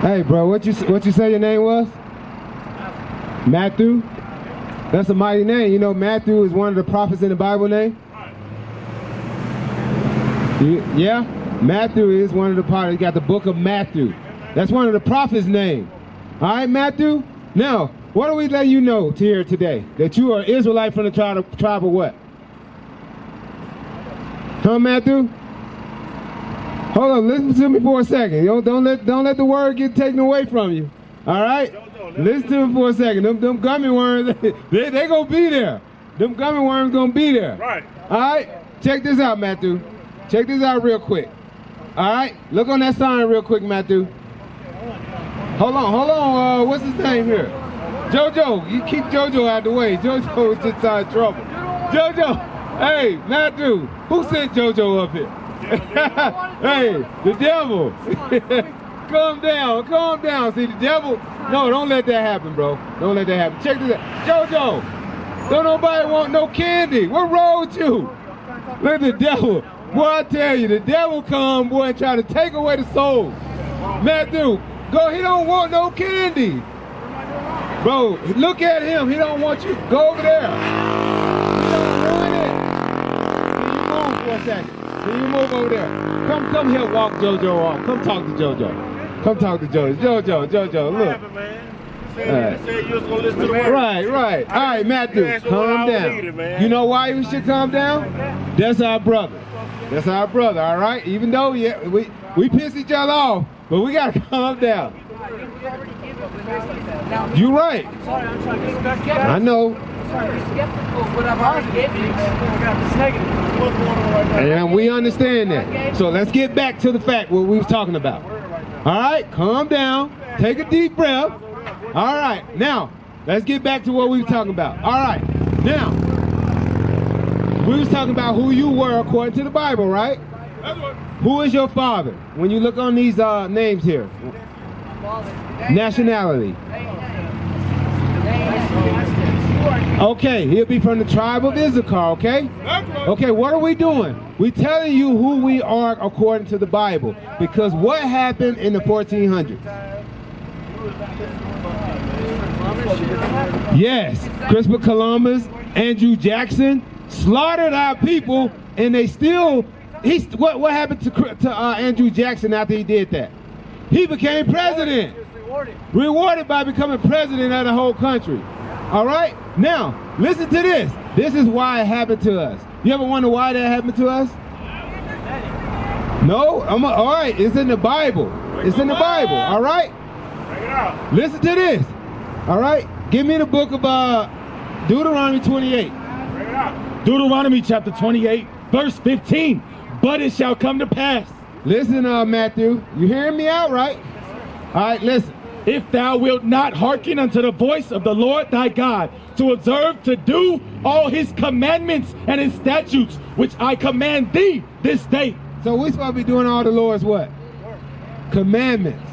Hey, bro, what you say your name was? Matthew? That's a mighty name. You know, Matthew is one of the prophets in the Bible name? Yeah? Matthew is one of the prophets. You got the book of Matthew. That's one of the prophets' name. All right, Matthew? Now, what do we let you know here today? That you are Israelite from the tribe of what? Huh, Matthew? Hold on, listen to me for a second. Don't let the word get taken away from you. All right? Listen to me for a second. Them gummy worms, they gonna be there. Them gummy worms gonna be there. Right. All right? Check this out, Matthew. Check this out real quick. All right? Look on that sign real quick, Matthew. Hold on. What's his name here? JoJo. You keep JoJo out the way. JoJo is just out of trouble. JoJo. Hey, Matthew. Who sent JoJo up here? Hey, the devil. Calm down. See, the devil. No, don't let that happen, bro. Don't let that happen. Check this out. JoJo. Don't nobody want no candy. What wrong with you? Look at the devil. Boy, I tell you, the devil come, boy, and try to take away the soul. Matthew, go, he don't want no candy. Bro, look at him. He don't want you. Go over there. He don't want it. Can you move for a second? Can you move over there? Come here, walk JoJo off. Come talk to JoJo. Come talk to JoJo. JoJo, look. Right. All right, Matthew, calm down. You know why we should calm down? That's our brother. All right? Even though we piss each other off, but we got to calm down. You're right. I know. And we understand that. So let's get back to the fact what we was talking about. All right, calm down. Take a deep breath. All right, now let's get back to what we were talking about. All right, now we was talking about who you were according to the Bible, right? Who is your father? When you look on these names here, nationality. Okay, he'll be from the tribe of Issachar, okay? Okay, what are we doing? We're telling you who we are according to the Bible. Because what happened in the 1400s? Yes, Christopher Columbus, Andrew Jackson slaughtered our people, and they still, what happened to Andrew Jackson after he did that? He became president. Rewarded by becoming president of the whole country. All right? Now, listen to this. This is why it happened to us. You ever wonder why that happened to us? No? All right, it's in the Bible. It's in the Bible, all right? Listen to this. All right? Give me the book of Deuteronomy 28. Deuteronomy chapter 28, verse 15. But it shall come to pass. Listen, Matthew. You hearing me out, right? All right, listen. If thou wilt not hearken unto the voice of the Lord thy God, to observe to do all his commandments and his statutes, which I command thee this day. So we're supposed to be doing all the Lord's what? Commandments.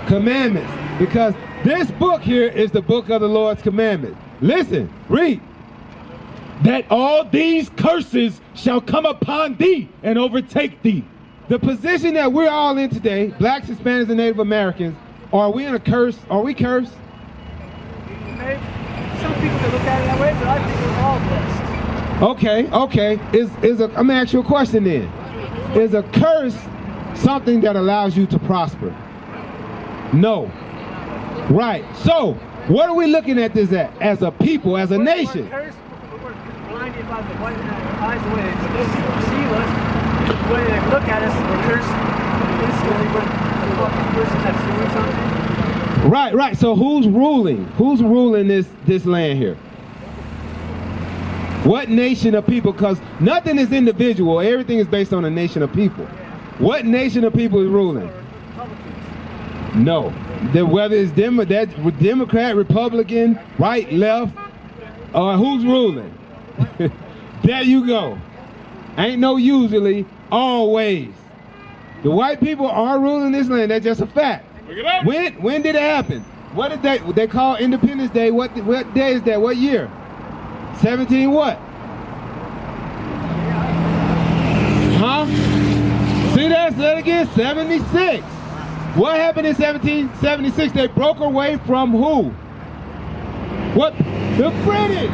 Commandments. Because this book here is the book of the Lord's commandments. Listen, read. That all these curses shall come upon thee and overtake thee. The position that we're all in today, blacks, Hispanics, and Native Americans, are we in a curse? Are we cursed? Some people can look at it that way, but I think we're all blessed. Okay. I'm gonna ask you a question then. Is a curse something that allows you to prosper? No. Right. So, what are we looking at this as a people, as a nation? We're blinded by the white eyes, the way they perceive us, the way they look at us, we're cursed instantly, but the person that's doing something. Right. So who's ruling? Who's ruling this land here? What nation of people? Because nothing is individual. Everything is based on a nation of people. What nation of people is ruling? No. Whether it's Democrat, Republican, right, left, or who's ruling? There you go. Ain't no usually, always. The white people are ruling this land. That's just a fact. When did it happen? What did they call Independence Day? What day is that? What year? 17 what? Huh? See that? Say it again. 76. What happened in 1776? They broke away from who? What? The British.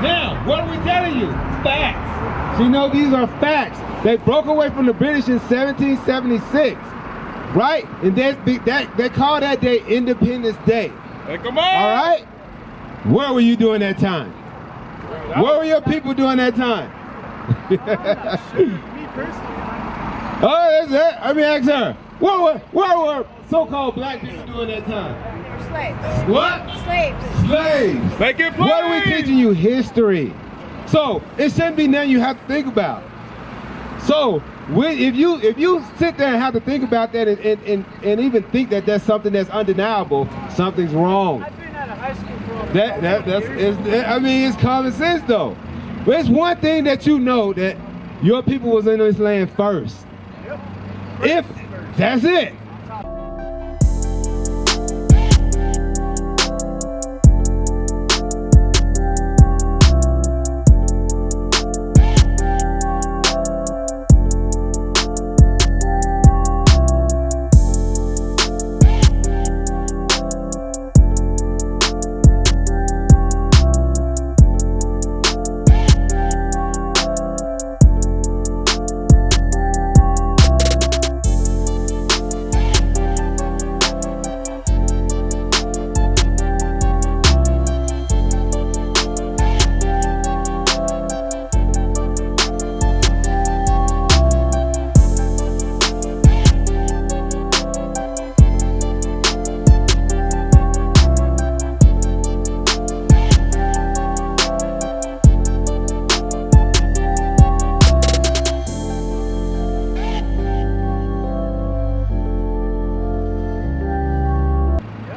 Now, what are we telling you? Facts. See, no, these are facts. They broke away from the British in 1776, right? And they call that day Independence Day. Hey, come on. All right? Where were you doing that time? Where were your people doing that time? Me personally. Oh, that's it. Let me ask her. Where were so-called black people doing that time? Slaves. What? Slaves. Slaves. Make it What are we teaching you? History. So it shouldn't be nothing you have to think about. So if you sit there and have to think about that and even think that that's something that's undeniable, something's wrong. I've been out of high school for over I mean, it's common sense though. But it's one thing that you know, that your people was in this land first. If that's it.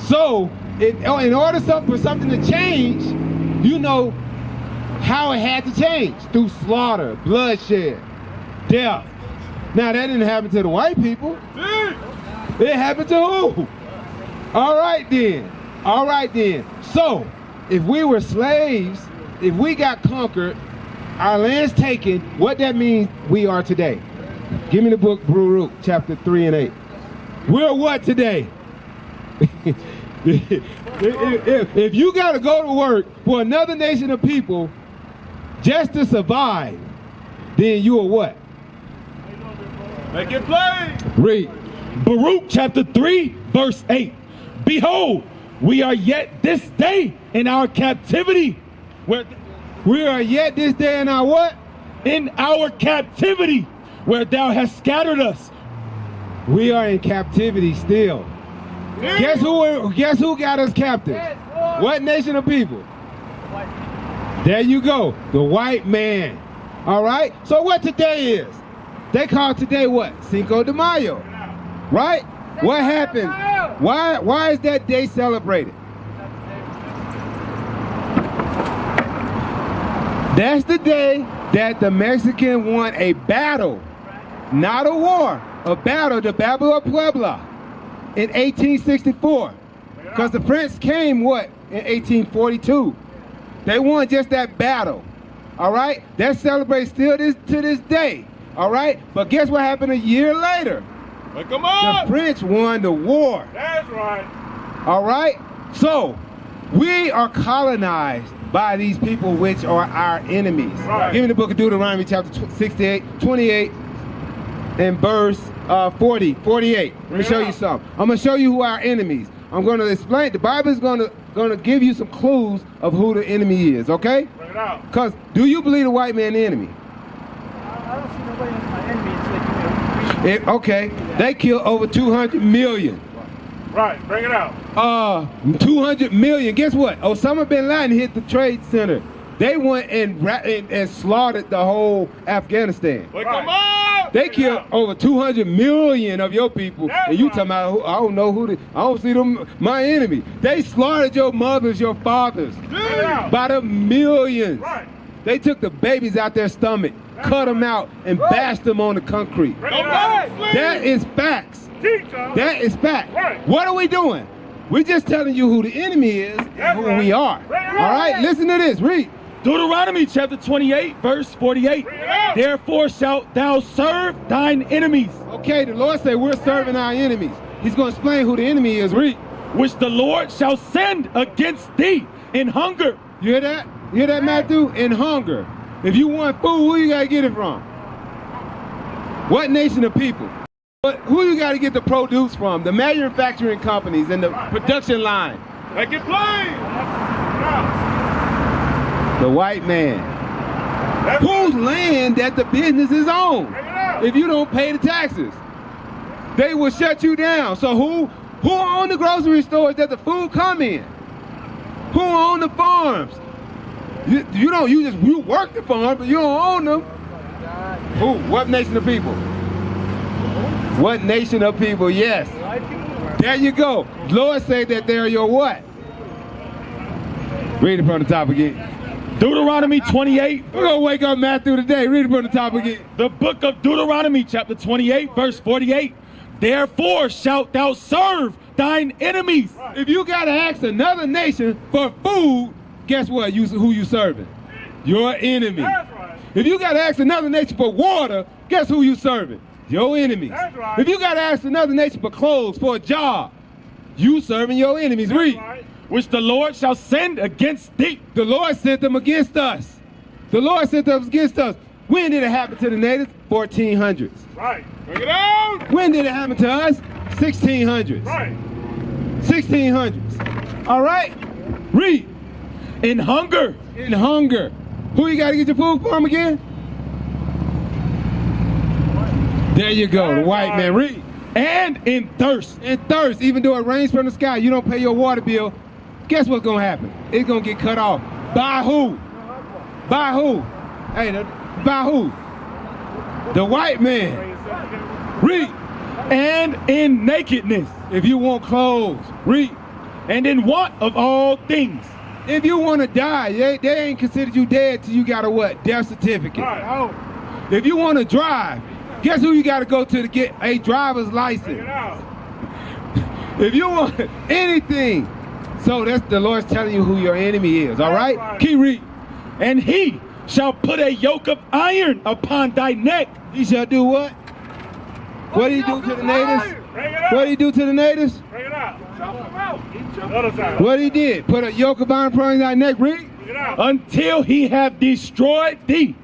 So, in order for something to change, you know how it had to change. Through slaughter, bloodshed, death. Now, that didn't happen to the white people. It happened to who? All right then. All right then. So, if we were slaves, if we got conquered, our land's taken, what that means we are today. Give me the book, Baruch, chapter 3 and 8. We're what today? If you got to go to work for another nation of people just to survive, then you are what? Make it plain. Read. Baruch chapter 3, verse 8. Behold, we are yet this day in our captivity. We are yet this day in our what? In our captivity, where thou hast scattered us. We are in captivity still. Guess who got us captive? What nation of people? There you go. The white man. All right? So what today is? They call today what? Cinco de Mayo. Right? What happened? Why is that day celebrated? That's the day that the Mexican won a battle. Not a war. A battle, the Battle of Puebla. In 1864, because the French came what in 1842. They won just that battle. All right, that's celebrated still to this day. All right, but guess what happened a year later? Come on. The French won the war. That's right. All right, so we are colonized by these people which are our enemies. Right. Give me the book of Deuteronomy chapter 68, 28, and verse 48. Let me show you something. I'm going to show you who our enemies. I'm going to explain. The Bible is going to give you some clues of who the enemy is, okay? Bring it out. Because do you believe the white man the enemy? I don't see nobody as my enemy until you Okay. They killed over 200 million. Right, bring it out. 200 million. Guess what? Osama bin Laden hit the Trade Center. They went and slaughtered the whole Afghanistan. But come on! They killed over 200 million of your people. That's and you right. talking about, I don't know who, I don't see them, my enemy. They slaughtered your mothers, your fathers. By the millions. Right. They took the babies out their stomach, cut them out, and bashed them on the concrete. Bring it out. That is facts. Teacher. That is fact. Right. What are we doing? We're just telling you who the enemy is and who we are. All right, listen to this. Read. Deuteronomy chapter 28, verse 48. Therefore shalt thou serve thine enemies. Okay, the Lord said we're serving our enemies. He's going to explain who the enemy is. Read. which the Lord shall send against thee in hunger. You hear that? You hear that, Matthew? In hunger. If you want food, who you got to get it from? What nation of people? Who you got to get the produce from? The manufacturing companies and the production line. Make it plain. The white man. Whose land that the business is on? If you don't pay the taxes, they will shut you down. So who own the grocery stores that the food come in? Who own the farms? You work the farm, but you don't own them. Who? What nation of people? What nation of people? Yes. There you go. Lord say that they're your what? Read it from the top again. Deuteronomy 28. We're going to wake up Matthew today. Read it from the top again. The book of Deuteronomy, chapter 28, verse 48. Therefore shalt thou serve thine enemies. If you got to ask another nation for food, guess what? Who you serving? Your enemy. If you got to ask another nation for water, guess who you serving? Your enemies. If you got to ask another nation for clothes, for a job, you serving your enemies. Read. Which the Lord shall send against thee. The Lord sent them against us. The Lord sent them against us. When did it happen to the natives? 1400s. Right. Bring it out. When did it happen to us? 1600s. Right. 1600s. All right? Read. In hunger. In hunger. Who you got to get your food from again? There you go, the white man. Read. And in thirst. In thirst. Even though it rains from the sky, you don't pay your water bill. Guess what's going to happen? It's going to get cut off. By who? By who? Hey, by who? The white man. Read. And in nakedness. If you want clothes. Read. And in want of all things. If you want to die, they ain't considered you dead till you got a what? Death certificate. If you want to drive, guess who you got to go to get a driver's license? If you want anything, so that's the Lord's telling you who your enemy is, all right? Keep reading. And he shall put a yoke of iron upon thy neck. He shall do what? What did he do to the natives? What did he do to the natives? What he did? Put a yoke of iron upon thy neck. Read. Until he have destroyed thee.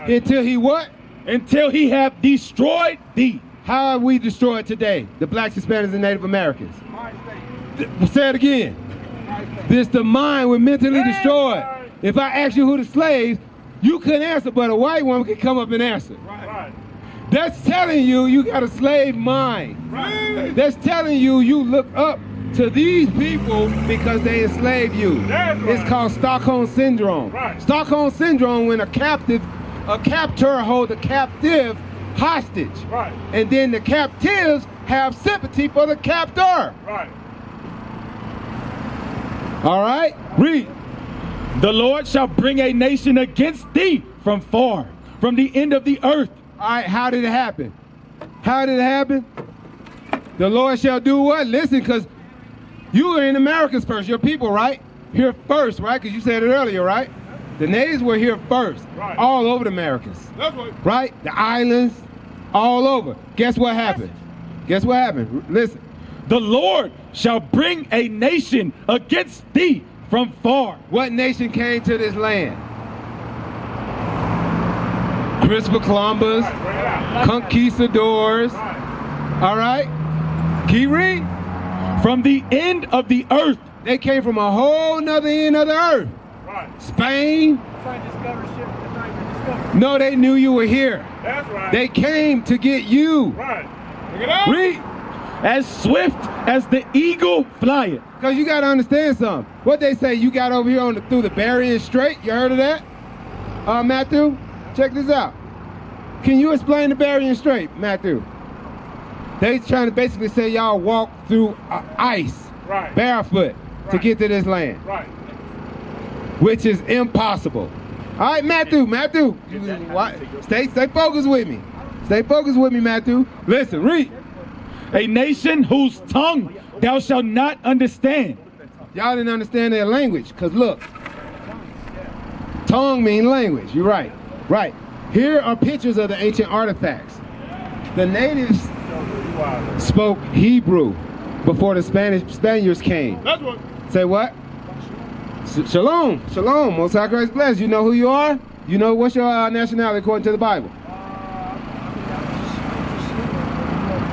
Until he what? Until he have destroyed thee. How have we destroyed today? The blacks, Hispanics, and Native Americans. Say it again. This the mind we're mentally destroyed. If I ask you who the slaves, you couldn't answer, but a white woman could come up and answer. That's telling you you got a slave mind. That's telling you you look up to these people because they enslave you. It's called Stockholm Syndrome. Stockholm Syndrome when a captor holds a captive hostage. And then the captives have sympathy for the captor. All right? Read. The Lord shall bring a nation against thee from far, from the end of the earth. All right, how did it happen? How did it happen? The Lord shall do what? Listen, because you are in Americans first, your people, right? Here first, right? Because you said it earlier, right? The natives were here first, all over the Americas. That's right. The islands, all over. Guess what happened? Guess what happened? Listen. The Lord shall bring a nation against thee from far. What nation came to this land? Christopher Columbus, conquistadors. All right? Keep reading. From the end of the earth. They came from a whole nother end of the earth. Spain. No, they knew you were here. That's right. They came to get you. Read. As swift as the eagle flieth. Because you got to understand something. What they say, you got over here through the Bering Strait. You heard of that? Matthew, check this out. Can you explain the Bering Strait, Matthew? They trying to basically say y'all walk through ice, barefoot, to get to this land. Which is impossible. All right, Matthew, stay focused with me. Stay focused with me, Matthew. Listen, read. A nation whose tongue thou shalt not understand. Y'all didn't understand their language, because look, tongue means language. You're right. Right. Here are pictures of the ancient artifacts. The natives spoke Hebrew. before the Spaniards came. That's what. Say what? Shalom. Shalom. Most High Christ bless. You know who you are? You know what's your nationality according to the Bible?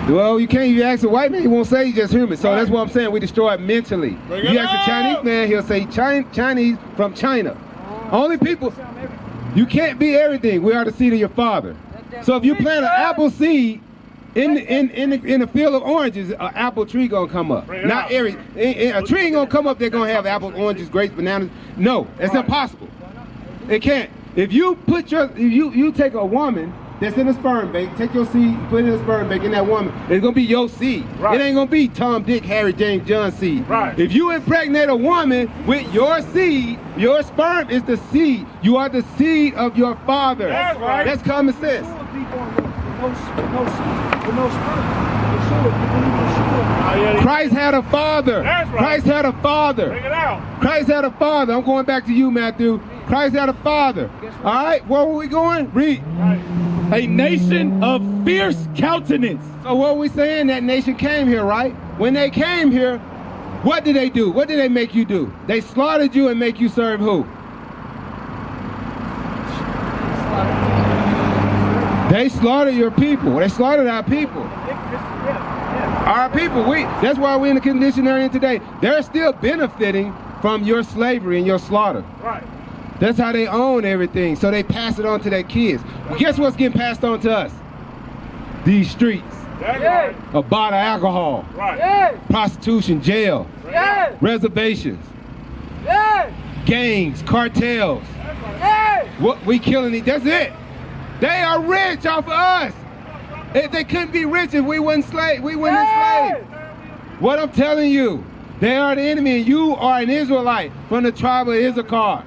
Well, you can't. You ask a white man, he won't say he's just human. So that's what I'm saying. We destroy it mentally. You ask a Chinese man, he'll say Chinese from China. Only people. You can't be everything. We are the seed of your father. So if you plant an apple seed in a field of oranges, an apple tree gonna come up. Not every a tree ain't gonna come up. They're gonna have apples, oranges, grapes, bananas. No, it's impossible. It can't. If you put you take a woman that's in a sperm bank, take your seed, put it in a sperm bank in that woman, it's gonna be your seed. It ain't gonna be Tom, Dick, Harry, James, John seed. If you impregnate a woman with your seed, your sperm is the seed. You are the seed of your father. That's common sense. Christ had a father. Christ had a father. Christ had a father. I'm going back to you, Matthew. Christ had a father. All right, where were we going? Read. A nation of fierce countenance. So what are we saying? That nation came here, right? When they came here, what did they do? What did they make you do? They slaughtered you and make you serve who? They slaughtered your people. They slaughtered our people. Our people. That's why we're in the condition they're in today. They're still benefiting from your slavery and your slaughter. That's how they own everything. So they pass it on to their kids. Well, guess what's getting passed on to us? These streets. A bottle of alcohol. Prostitution, jail. Reservations. Gangs, cartels. What we killing? That's it. They are rich off of us. If they couldn't be rich if we weren't enslaved. What I'm telling you, they are the enemy, and you are an Israelite from the tribe of Issachar.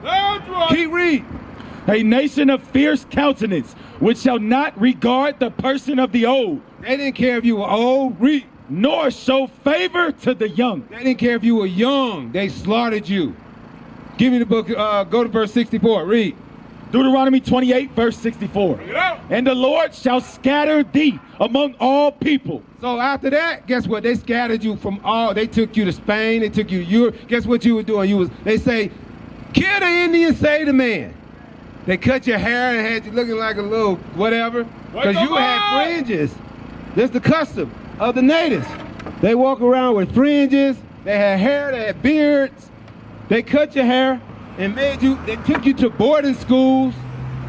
Keep reading. A nation of fierce countenance, which shall not regard the person of the old. They didn't care if you were old. Read. Nor show favor to the young. They didn't care if you were young. They slaughtered you. Give me the book. Go to verse 64. Read. Deuteronomy 28, verse 64. And the Lord shall scatter thee among all people. So after that, guess what? They scattered you from all. They took you to Spain. They took you to Europe. Guess what you were doing? They say, kill the Indian, save the man. They cut your hair and had you looking like a little whatever. Because you had fringes. That's the custom of the natives. They walk around with fringes. They had hair. They had beards. They cut your hair. And they took you to boarding schools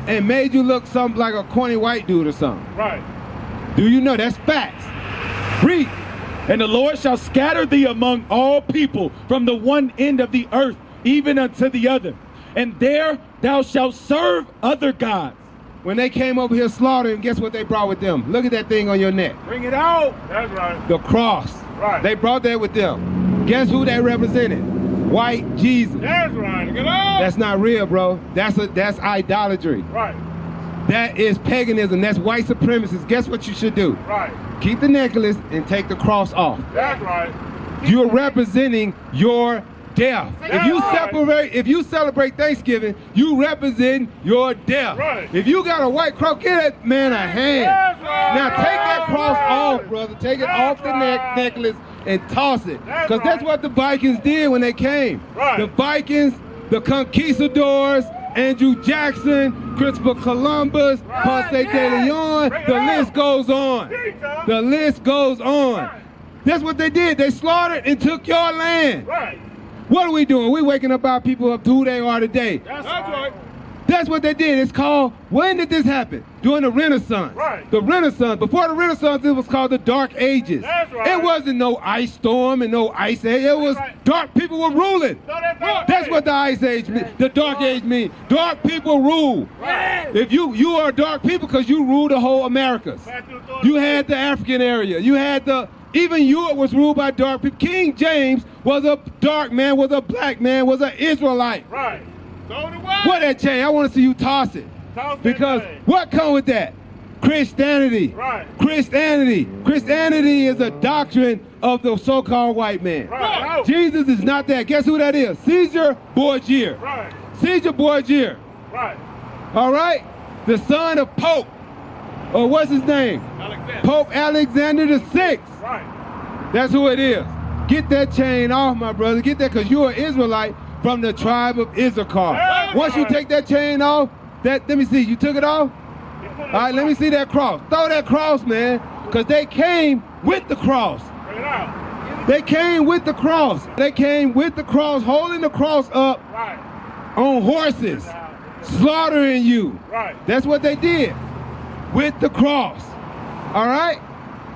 and made you look something like a corny white dude or something. Do you know? That's facts. Read. And the Lord shall scatter thee among all people from the one end of the earth, even unto the other. And there thou shalt serve other gods. When they came over here slaughtering, guess what they brought with them? Look at that thing on your neck. Bring it out. That's right. The cross. They brought that with them. Guess who they represented? White Jesus. That's right. Get out. That's not real, bro. That's idolatry. That is paganism. That's white supremacists. Guess what you should do? Keep the necklace and take the cross off. That's right. You're representing your death. If you celebrate Thanksgiving, you represent your death. If you got a white cross, give that man a hand. Now take that cross off, brother. Take it off the necklace and toss it. Because that's what the Vikings did when they came. The Vikings, the Conquistadors, Andrew Jackson, Christopher Columbus, Ponce de Leon, the list goes on. The list goes on. That's what they did. They slaughtered and took your land. What are we doing? We're waking up our people up to who they are today. That's right. That's what they did. It's called, when did this happen? During the Renaissance. The Renaissance. Before the Renaissance, it was called the Dark Ages. That's right. It wasn't no ice storm and no ice age. It was dark people were ruling. That's what the ice age means. The dark age means. Dark people rule. If you are dark people because you ruled the whole Americas. You had the African area. You had even Europe was ruled by dark people. King James was a dark man, was a black man, was an Israelite. What that change? I want to see you toss it. Because what comes with that? Christianity. Christianity is a doctrine of the so-called white man. Jesus is not that. Guess who that is? Caesar Borgia. Caesar Borgia. All right? The son of Pope. Or what's his name? Pope Alexander VI. That's who it is. Get that chain off, my brother. Get that, because you're an Israelite from the tribe of Issachar. Once you take that chain off, let me see, you took it off? All right, let me see that cross. Throw that cross, man, because they came with the cross. They came with the cross. They came with the cross, holding the cross up on horses, slaughtering you. That's what they did with the cross. All right?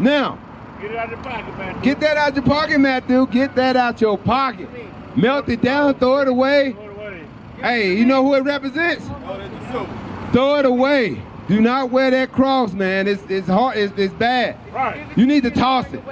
Now, Get it out of your pocket, man. get that out your pocket, Matthew. Get that out your pocket. Melt it down, throw it away. Throw it away. Hey, you know who it represents? Throw it away. Do not wear that cross, man. It's hard. It's bad. Right. You need to toss it.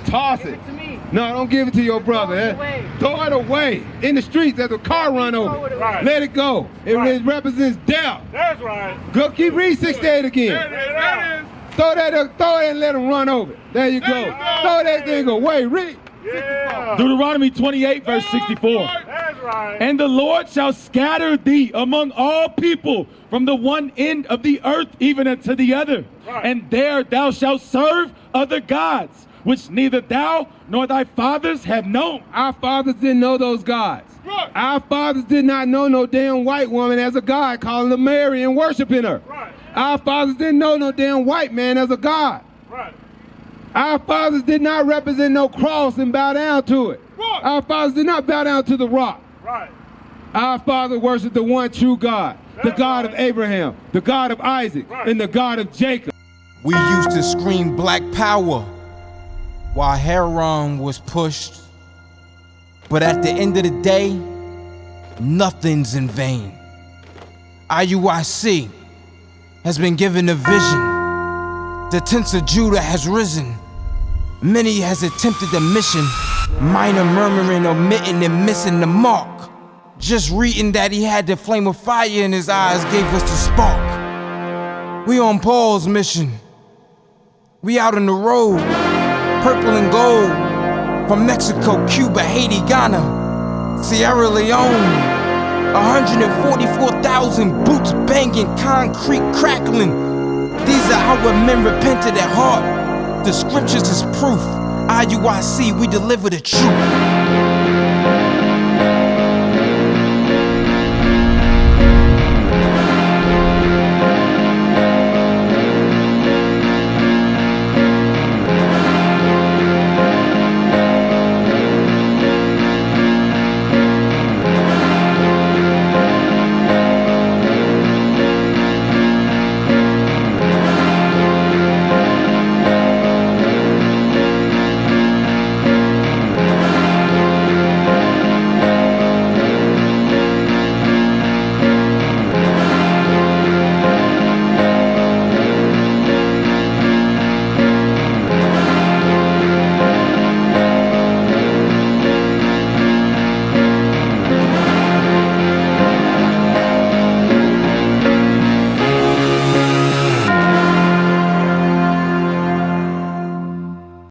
Toss it. to me. No, don't give it to your brother. Throw it away. Throw it away. In the streets, there's a car run over. Right. Let it go. It represents death. That's right. Go keep read 68 again. There it is. Throw it and let them run over it. There you go. There you go. Throw that thing away. Read. Yeah. Deuteronomy 28, verse 64. That's right. And the Lord shall scatter thee among all people from the one end of the earth even unto the other. Right. And there thou shalt serve other gods, which neither thou nor thy fathers have known. Our fathers didn't know those gods. Right. Our fathers did not know no damn white woman as a god, calling her Mary and worshiping her. Right. Our fathers didn't know no damn white man as a god. Right. Our fathers did not represent no cross and bow down to it. Right. Our fathers did not bow down to the rock. Right. Our father worshiped the one true God, the That's God right. of Abraham, the God of Isaac, Right. and the God of Jacob. We used to scream black power while Heron was pushed. But at the end of the day, nothing's in vain. IUIC has been given a vision. The tents of Judah has risen. Many has attempted the mission, minor murmuring, omitting, and missing the mark. Just reading that he had the flame of fire in his eyes gave us the spark. We on Paul's mission. We out on the road, purple and gold, from Mexico, Cuba, Haiti, Ghana, Sierra Leone. 144,000 boots banging, concrete crackling. These are our men repented at heart. The scriptures is proof. IUIC, we deliver the truth.